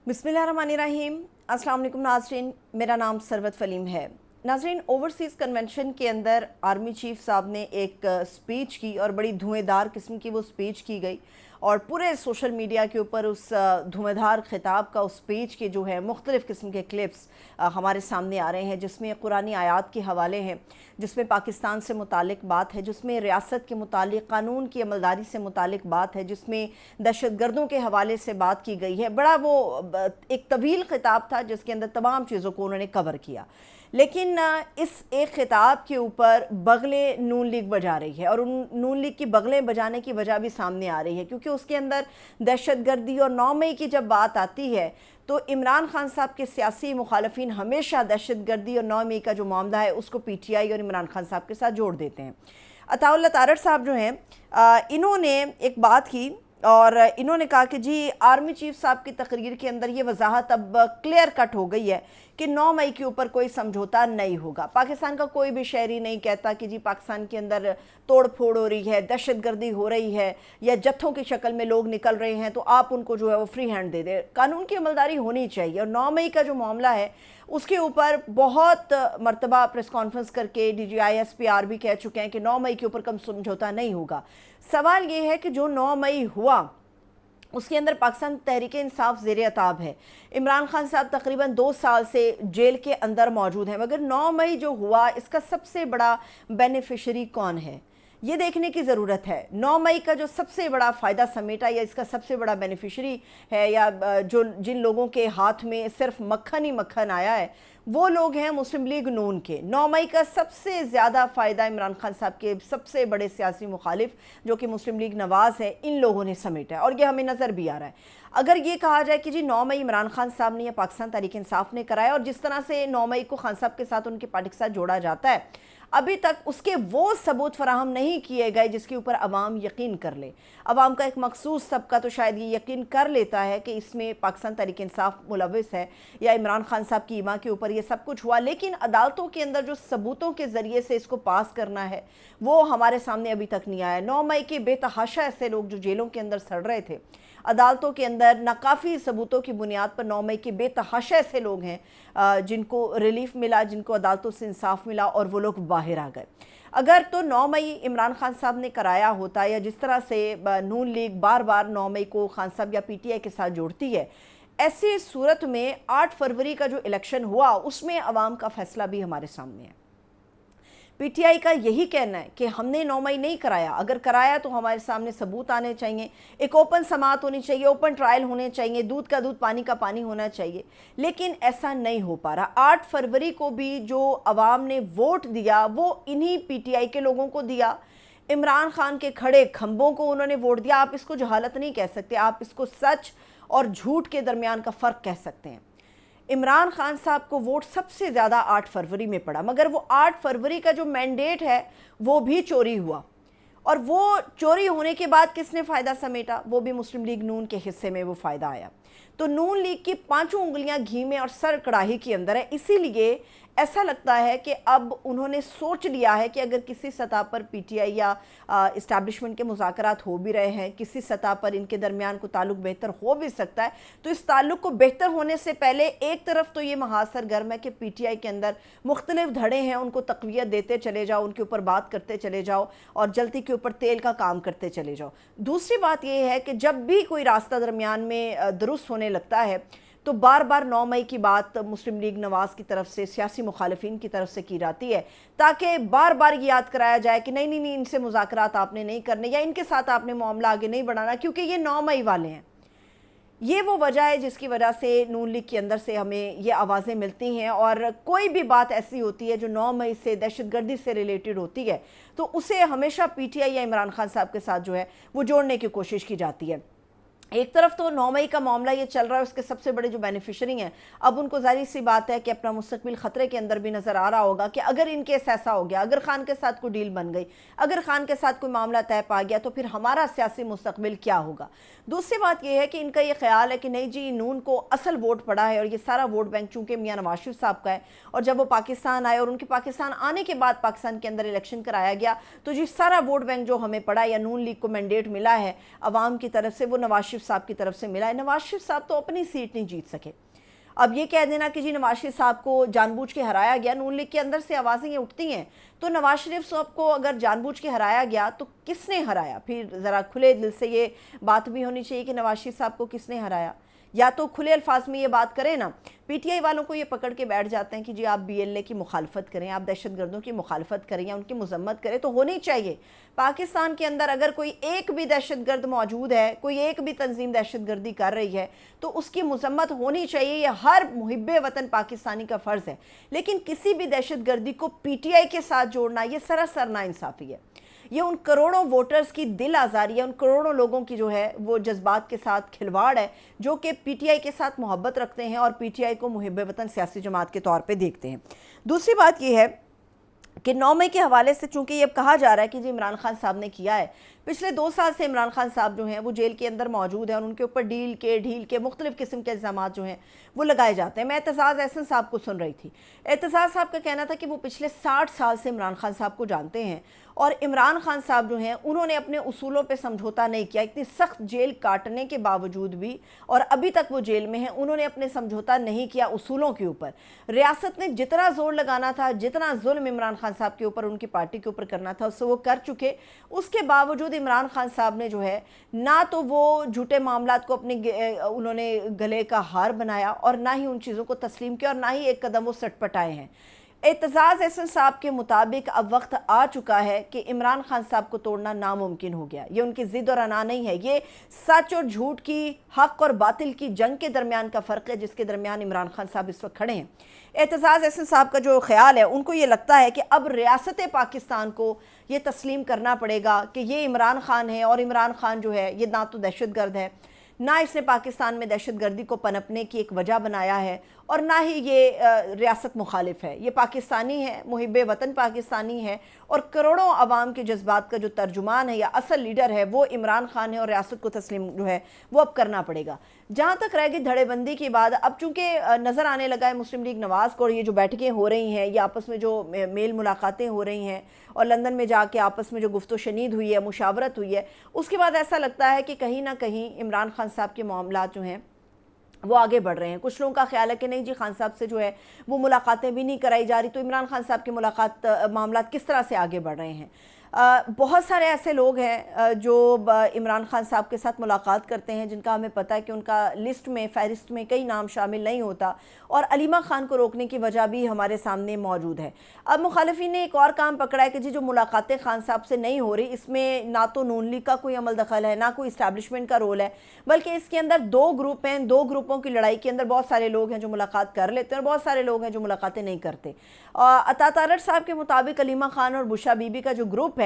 बिस्मिल्लाहिर्रहमानिर्रहीम। अस्सलाम वालेकुम नाज़रीन, मेरा नाम सरवत फ़लीम है। नाज़रीन, ओवरसीज़ कन्वेंशन के अंदर आर्मी चीफ़ साहब ने एक स्पीच की और बड़ी धुएंधार किस्म की वो स्पीच की गई और पूरे सोशल मीडिया के ऊपर उस धुएंधार ख़िताब का, उस स्पीच के जो है मुख्तलिफ़ किस्म के क्लिप्स हमारे सामने आ रहे हैं, जिसमें कुरानी आयात के हवाले हैं, जिसमें पाकिस्तान से मुतालिक बात है, जिसमें रियासत के मुतालिक, कानून की अमलदारी से मुतालिक बात है, जिसमें दहशतगर्दों के हवाले से बात की गई है। बड़ा वो एक तवील ख़िताब था जिसके अंदर तमाम चीज़ों को उन्होंने कवर किया। लेकिन इस एक ख़िताब के ऊपर बगले नून लीग बजा रही है और उन नून लीग की बगलें बजाने की वजह भी सामने आ रही है, क्योंकि उसके अंदर दहशतगर्दी और 9 मई की जब बात आती है तो इमरान खान साहब के सियासी मुखालफिन हमेशा दहशतगर्दी और 9 मई का जो मामला है उसको PTI और इमरान खान साहब के साथ जोड़ देते हैं। अताउल्लाह तारड़ साहब जो हैं, इन्होंने एक बात की और इन्होंने कहा कि जी आर्मी चीफ साहब की तकरीर के अंदर ये वजाहत अब क्लियर कट हो गई है कि 9 मई के ऊपर कोई समझौता नहीं होगा। पाकिस्तान का कोई भी शहरी नहीं कहता कि जी पाकिस्तान के अंदर तोड़ फोड़ हो रही है, दहशतगर्दी हो रही है या जत्थों की शक्ल में लोग निकल रहे हैं तो आप उनको जो है वो फ्री हैंड दे दें। कानून की अमलदारी होनी चाहिए और 9 मई का जो मामला है उसके ऊपर बहुत मरतबा प्रेस कॉन्फ्रेंस करके DGI SPR भी कह चुके हैं कि 9 मई के ऊपर कम समझौता नहीं होगा। सवाल ये है कि जो 9 मई हुआ उसके अंदर पाकिस्तान तहरीक इंसाफ ज़ेर अताब है। इमरान खान साहब तकरीबन 2 साल से जेल के अंदर मौजूद हैं, मगर 9 मई जो हुआ इसका सबसे बड़ा बेनिफिशरी कौन है ये देखने की ज़रूरत है। 9 मई का जो सबसे बड़ा फ़ायदा समेटा या इसका सबसे बड़ा बेनिफिशरी है या जो जिन लोगों के हाथ में सिर्फ मक्खन ही मक्खन आया है वो लोग हैं मुस्लिम लीग नून के। 9 मई का सबसे ज़्यादा फ़ायदा इमरान खान साहब के सबसे बड़े सियासी मुखालिफ जो कि मुस्लिम लीग नवाज़ है, इन लोगों ने समेटा है और ये हमें नज़र भी आ रहा है। अगर ये कहा जाए कि जी 9 मई इमरान खान साहब ने या पाकिस्तान तहरीक इंसाफ ने कराया और जिस तरह से 9 मई को खान साहब के साथ, उनकी पार्टी के साथ जोड़ा जाता है, अभी तक उसके वो सबूत फराहम नहीं किए गए जिसके ऊपर अवाम यकीन कर ले। अवाम का एक मखसूस तबका तो शायद ये यकीन कर लेता है कि इसमें पाकिस्तान तहरीक इंसाफ मुलविस है या इमरान खान साहब की ईमा के ऊपर ये सब कुछ हुआ, लेकिन अदालतों के अंदर जो सबूतों के ज़रिए से इसको पास करना है वो हमारे सामने अभी तक नहीं आया। 9 मई के बेतहाशा ऐसे लोग जो जेलों के अंदर सड़ रहे थे, अदालतों के अंदर नाकाफ़ी सबूतों की बुनियाद पर 9 मई के बेतहाशा ऐसे लोग हैं जिनको रिलीफ मिला, जिनको अदालतों से इंसाफ मिला और वो लोग बाहर आ गए। अगर तो 9 मई इमरान खान साहब ने कराया होता या जिस तरह से नून लीग बार बार 9 मई को खान साहब या PTI के साथ जोड़ती है, ऐसी सूरत में 8 फरवरी का जो इलेक्शन हुआ उसमें अवाम का फैसला भी हमारे सामने है। PTI का यही कहना है कि हमने 9 मई नहीं कराया, अगर कराया तो हमारे सामने सबूत आने चाहिए, एक ओपन समाअत होनी चाहिए, ओपन ट्रायल होने चाहिए, दूध का दूध पानी का पानी होना चाहिए, लेकिन ऐसा नहीं हो पा रहा। 8 फरवरी को भी जो अवाम ने वोट दिया वो इन्हीं PTI के लोगों को दिया। इमरान खान के खड़े खंभों को उन्होंने वोट दिया। आप इसको जहालत नहीं कह सकते, आप इसको सच और झूठ के दरमियान का फ़र्क कह सकते हैं। इमरान खान साहब को वोट सबसे ज़्यादा 8 फरवरी में पड़ा, मगर वो 8 फरवरी का जो मैंडेट है वो भी चोरी हुआ और वो चोरी होने के बाद किसने फ़ायदा समेटा, वो भी मुस्लिम लीग नून के हिस्से में वो फ़ायदा आया। तो नून लीग की 5 उंगलियां घी में और सर कढ़ाई के अंदर है। इसीलिए ऐसा लगता है कि अब उन्होंने सोच लिया है कि अगर किसी सतह पर PTI या इस्टेब्लिशमेंट के मुज़ाकरात हो भी रहे हैं, किसी सतह पर इनके दरमियान को ताल्लुक बेहतर हो भी सकता है, तो इस ताल्लुक को बेहतर होने से पहले एक तरफ तो ये महासर गर्म है कि PTI के अंदर मुख्तलिफ धड़े हैं, उनको तक़वियत देते चले जाओ, उनके ऊपर बात करते चले जाओ और जल्दी के ऊपर तेल का काम करते चले जाओ। दूसरी बात यह है कि जब भी कोई रास्ता दरमियान में दुरुस्त होने लगता है तो बार बार 9 मई की बात मुस्लिम लीग नवाज़ की तरफ से, सियासी मुखालिफिन की तरफ से की जाती है ताकि बार बार ये याद कराया जाए कि नहीं नहीं नहीं, इनसे मुज़ाकरात आपने नहीं करने या इनके साथ आपने मामला आगे नहीं बढ़ाना, क्योंकि ये 9 मई वाले हैं। ये वो वजह है जिसकी वजह से नून लीग के अंदर से हमें ये आवाज़ें मिलती हैं और कोई भी बात ऐसी होती है जो 9 मई से, दहशतगर्दी से रिलेटेड होती है, तो उसे हमेशा PTI या इमरान खान साहब के साथ जो है वो जोड़ने की कोशिश की जाती है। एक तरफ तो 9 मई का मामला ये चल रहा है, उसके सबसे बड़े जो बेनिफिशरी हैं अब उनको जाहिर सी बात है कि अपना मुस्तकबिल ख़तरे के अंदर भी नज़र आ रहा होगा कि अगर इन केस ऐसा हो गया, अगर खान के साथ कोई डील बन गई, अगर खान के साथ कोई मामला तय पा गया तो फिर हमारा सियासी मुस्तकबिल क्या होगा। दूसरी बात यह है कि इनका ये ख्याल है कि नहीं जी, नून को असल वोट पड़ा है और ये सारा वोट बैंक चूँकि मियाँ नवाज शरीफ साहब का है और जब वो पाकिस्तान आए और उनके पाकिस्तान आने के बाद पाकिस्तान के अंदर इलेक्शन कराया गया तो जी सारा वोट बैंक जो हमें पड़ा या नून लीग को मैंडेट मिला है अवाम की तरफ से, वो नवाज शरीफ शरीफ साहब की तरफ से मिला है। नवाज शरीफ साहब तो अपनी सीट नहीं जीत सके। अब ये कह देना कि जी नवाज शरीफ साहब को जानबूझ के हराया गया, नून लीग के अंदर से आवाज़ें ये उठती हैं, तो नवाज शरीफ साहब को अगर जानबूझ के हराया गया तो किसने हराया? फिर ज़रा खुले दिल से ये बात भी होनी चाहिए कि नवाज शरीफ साहब को किसने हराया, या तो खुले अल्फाज में ये बात करें ना। पीटीआई वालों को ये पकड़ के बैठ जाते हैं कि जी आप बीएलए की मुखालफत करें, आप दहशतगर्दों की मुखालफत करें या उनकी मजम्मत करें, तो होनी चाहिए। पाकिस्तान के अंदर अगर कोई एक भी दहशतगर्द मौजूद है, कोई एक भी तंजीम दहशतगर्दी कर रही है, तो उसकी मजम्मत होनी चाहिए, ये हर मुहिब्बे वतन पाकिस्तानी का फ़र्ज़ है। लेकिन किसी भी दहशतगर्दी को पीटीआई के साथ जोड़ना ये सरासर नाइंसाफ़ी है। ये उन करोड़ों वोटर्स की दिल आज़ारी है, उन करोड़ों लोगों की जो है वो जज्बात के साथ खिलवाड़ है, जो कि पीटीआई के साथ मोहब्बत रखते हैं और पीटीआई को मुहिब्बे वतन सियासी जमात के तौर पे देखते हैं। दूसरी बात ये है कि 9 मई के हवाले से चूँकि ये कहा जा रहा है कि जी इमरान खान साहब ने किया है, पिछले 2 साल से इमरान खान साहब जो हैं वो जेल के अंदर मौजूद हैं और उनके ऊपर ढील के मुख्तलिफ़ किस्म के इल्ज़ाम जो हैं वो लगाए जाते हैं। मैं एतज़ाज़ एहसन साहब को सुन रही थी। एतज़ाज़ साहब का कहना था कि वो पिछले 60 साल से इमरान खान साहब को जानते हैं और इमरान खान साहब जो हैं उन्होंने अपने उसूलों पे समझौता नहीं किया। इतनी सख्त जेल काटने के बावजूद भी, और अभी तक वो जेल में हैं, उन्होंने अपने समझौता नहीं किया उसूलों के ऊपर। रियासत ने जितना ज़ोर लगाना था, जितना जुल्म इमरान खान साहब के ऊपर, उनकी पार्टी के ऊपर करना था, उससे वो कर चुके। उसके बावजूद इमरान खान साहब ने जो है ना तो वो झूठे मामलात को अपने उन्होंने गले का हार बनाया और ना ही उन चीज़ों को तस्लीम किया और ना ही एक कदम वो सटपटाए हैं। एतज़ाज़ एहसन साहब के मुताबिक अब वक्त आ चुका है कि इमरान खान साहब को तोड़ना नामुमकिन हो गया। ये उनकी ज़िद और अना नहीं है, ये सच और झूठ की, हक़ और बातिल की जंग के दरमियान का फ़र्क है, जिसके दरमियान इमरान खान साहब इस वक्त खड़े हैं। एतज़ाज़ एहसन साहब का जो ख्याल है, उनको ये लगता है कि अब रियासत पाकिस्तान को ये तस्लीम करना पड़ेगा कि ये इमरान खान है और इमरान खान जो है ये ना तो दहशतगर्द है, ना इसने पाकिस्तान में दहशतगर्दी को पनपने की एक वजह बनाया है, और ना ही ये रियासत मुखालिफ है। ये पाकिस्तानी है, मुहिब्बे वतन पाकिस्तानी है और करोड़ों अवाम के जज्बात का जो तर्जुमान है या असल लीडर है वो इमरान खान है और रियासत को तस्लीम जो है वो अब करना पड़ेगा। जहाँ तक रह गई धड़ेबंदी की बात, अब चूँकि नज़र आने लगा है मुस्लिम लीग नवाज़ को, और ये जो बैठकें हो रही हैं, ये आपस में जो मेल मुलाकातें हो रही हैं और लंदन में जाके आपस में जो गुफ्तो शनीद हुई है, मुशावरत हुई है, उसके बाद ऐसा लगता है कि कहीं ना कहीं इमरान खान साहब के मामलात जो हैं वो आगे बढ़ रहे हैं। कुछ लोगों का ख्याल है कि नहीं जी, खान साहब से जो है वो मुलाकातें भी नहीं कराई जा रही, तो इमरान खान साहब के मुलाकात मामलात किस तरह से आगे बढ़ रहे हैं। बहुत सारे ऐसे लोग हैं जो इमरान खान साहब के साथ मुलाकात करते हैं, जिनका हमें पता है कि उनका लिस्ट में, फ़हरिस्त में कई नाम शामिल नहीं होता, और अलीमा खान को रोकने की वजह भी हमारे सामने मौजूद है। अब मुखालिफिन ने एक और काम पकड़ा है कि जी जो मुलाकातें खान साहब से नहीं हो रही, इसमें ना तो नून लीग का कोई अमल दखल है, ना कोई इस्टेब्लिशमेंट का रोल है, बल्कि इसके अंदर 2 ग्रुप हैं। 2 ग्रुपों की लड़ाई के अंदर बहुत सारे लोग हैं जो मुलाकात कर लेते हैं और बहुत सारे लोग हैं जो मुलाकातें नहीं करते। अता तारड़ साहब के मुताबिक अलीमा खान और बुशा बीबी का जो ग्रुप है,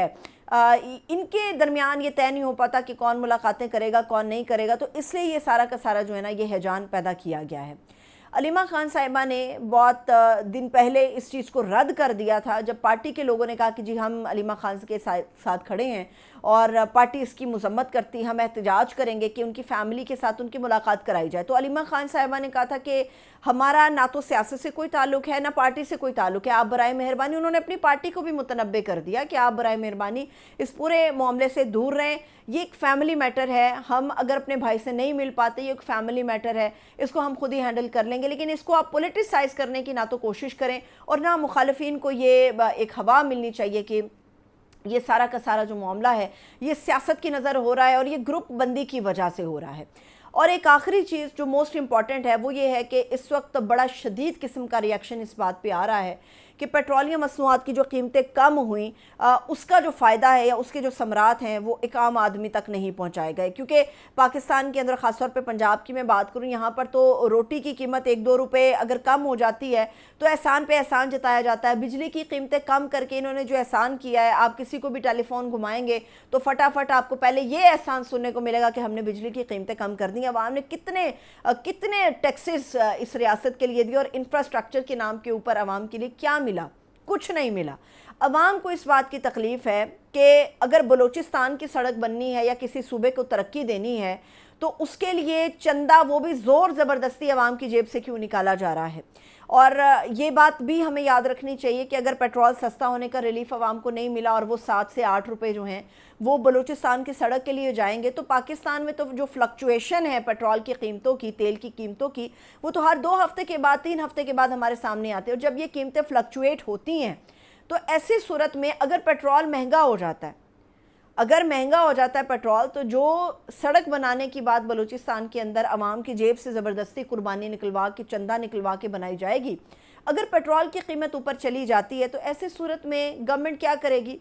इनके दरमियान ये तय नहीं हो पाता कि कौन मुलाकातें करेगा, कौन नहीं करेगा, तो इसलिए ये सारा का सारा जो है ना ये हैजान पैदा किया गया है। अलीमा खान साहिबा ने बहुत दिन पहले इस चीज़ को रद्द कर दिया था, जब पार्टी के लोगों ने कहा कि जी हम अलीमा खान के साथ खड़े हैं और पार्टी इसकी मजम्मत करती, हम एहतजाज करेंगे कि उनकी फ़ैमिली के साथ उनकी मुलाकात कराई जाए। तो अलीमा खान साहिबा ने कहा था कि हमारा ना तो सियासत से कोई ताल्लुक़ है, ना पार्टी से कोई ताल्लुक़ है, आप बराए मेहरबानी, उन्होंने अपनी पार्टी को भी मुतनब्बे कर दिया कि आप बराए मेहरबानी इस पूरे मामले से दूर रहें, ये एक फ़ैमिली मैटर है, हम अगर अपने भाई से नहीं मिल पाते, ये एक फ़ैमिली मैटर है, इसको हम खुद ही हैंडल कर लेंगे, लेकिन इसको आप पॉलिटिसाइज़ करने की ना तो कोशिश करें और ना मुखालिफिन को ये एक हवा मिलनी चाहिए कि ये सारा का सारा जो मामला है ये सियासत की नज़र हो रहा है और ये ग्रुप बंदी की वजह से हो रहा है। और एक आखिरी चीज़ जो मोस्ट इम्पॉर्टेंट है वो ये है कि इस वक्त बड़ा शदीद किस्म का रिएक्शन इस बात पे आ रहा है कि पेट्रोलियम मसनूआत की जो कीमतें कम हुई, उसका जो फ़ायदा है या उसके जो समरात हैं वो एक आम आदमी तक नहीं पहुँचाए गए। क्योंकि पाकिस्तान के अंदर ख़ासतौर पे पंजाब की मैं बात करूँ, यहाँ पर तो रोटी की कीमत 1-2 रुपये अगर कम हो जाती है तो एहसान पे एहसान जताया जाता है। बिजली की कीमतें कम करके इन्होंने जो एहसान किया है, आप किसी को भी टेलीफोन घुमाएंगे तो फटाफट आपको पहले ये एहसान सुनने को मिलेगा कि हमने बिजली की कीमतें कम कर दी। अवाम ने कितने टैक्सेस इस रियासत के लिए दिए और इंफ्रास्ट्रक्चर के नाम के ऊपर अवाम के लिए क्या मिला? कुछ नहीं मिला। अवाम को इस बात की तकलीफ़ है कि अगर बलूचिस्तान की सड़क बननी है या किसी सूबे को तरक्की देनी है تو اس کے لیے چندہ وہ بھی زور زبردستی عوام کی جیب سے کیوں نکالا جا رہا ہے؟ اور یہ بات بھی ہمیں یاد رکھنی چاہیے کہ اگر پیٹرول سستا ہونے کا ریلیف عوام کو نہیں ملا اور وہ 7 سے 8 روپے جو ہیں وہ بلوچستان کی سڑک کے لیے جائیں گے، تو پاکستان میں تو جو فلکچویشن ہے پیٹرول کی قیمتوں کی، تیل کی قیمتوں کی، وہ تو ہر 2 ہفتے کے بعد 3 ہفتے کے بعد ہمارے سامنے آتے ہیں۔ اور جب یہ قیمتیں فلکچویٹ ہوتی ہیں تو ایسی صورت میں اگر پیٹرول مہنگا ہو جاتا ہے، پیٹرول، تو جو سڑک بنانے کی بات بلوچستان کے اندر عوام کی جیب سے زبردستی قربانی نکلوا کے، چندہ نکلوا کے بنائی جائے گی، اگر پیٹرول کی قیمت اوپر چلی جاتی ہے تو ایسے صورت میں گورنمنٹ کیا کرے گی؟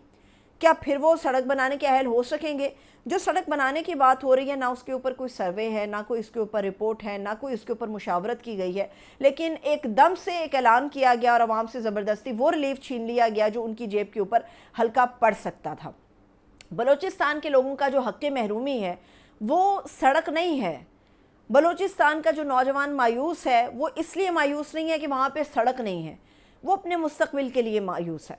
کیا پھر وہ سڑک بنانے کے اہل ہو سکیں گے؟ جو سڑک بنانے کی بات ہو رہی ہے، نہ اس کے اوپر کوئی سروے ہے، نہ کوئی اس کے اوپر رپورٹ ہے، نہ کوئی اس کے اوپر مشاورت کی گئی ہے، لیکن ایک دم سے ایک اعلان کیا گیا اور عوام سے زبردستی وہ ریلیف چھین لیا گیا جو ان کی جیب کے اوپر ہلکا پڑ سکتا تھا۔ بلوچستان کے لوگوں کا جو حق محرومی ہے وہ سڑک نہیں ہے۔ بلوچستان کا جو نوجوان مایوس ہے وہ اس لیے مایوس نہیں ہے کہ وہاں پہ سڑک نہیں ہے، وہ اپنے مستقبل کے لیے مایوس ہے۔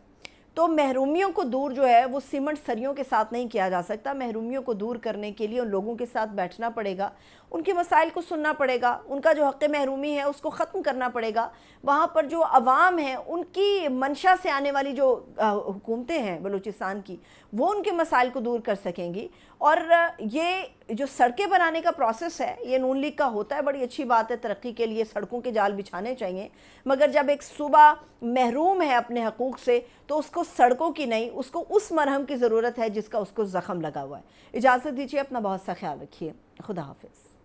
تو محرومیوں کو دور جو ہے وہ سیمنٹ سریوں کے ساتھ نہیں کیا جا سکتا۔ محرومیوں کو دور کرنے کے لیے ان لوگوں کے ساتھ بیٹھنا پڑے گا، ان کے مسائل کو سننا پڑے گا، ان کا جو حق محرومی ہے اس کو ختم کرنا پڑے گا۔ وہاں پر جو عوام ہیں ان کی منشا سے آنے والی جو حکومتیں ہیں بلوچستان کی، وہ ان کے مسائل کو دور کر سکیں گی۔ اور یہ جو سڑکیں بنانے کا پروسیس ہے یہ نون لیگ کا ہوتا ہے، بڑی اچھی بات ہے، ترقی کے لیے سڑکوں کے جال بچھانے چاہیے، مگر جب ایک صوبہ محروم ہے اپنے حقوق سے تو اس کو سڑکوں کی نہیں، اس کو اس مرہم کی ضرورت ہے جس کا اس کو زخم لگا ہوا ہے۔ اجازت دیجیے، اپنا بہت سا خیال رکھیے، خدا حافظ۔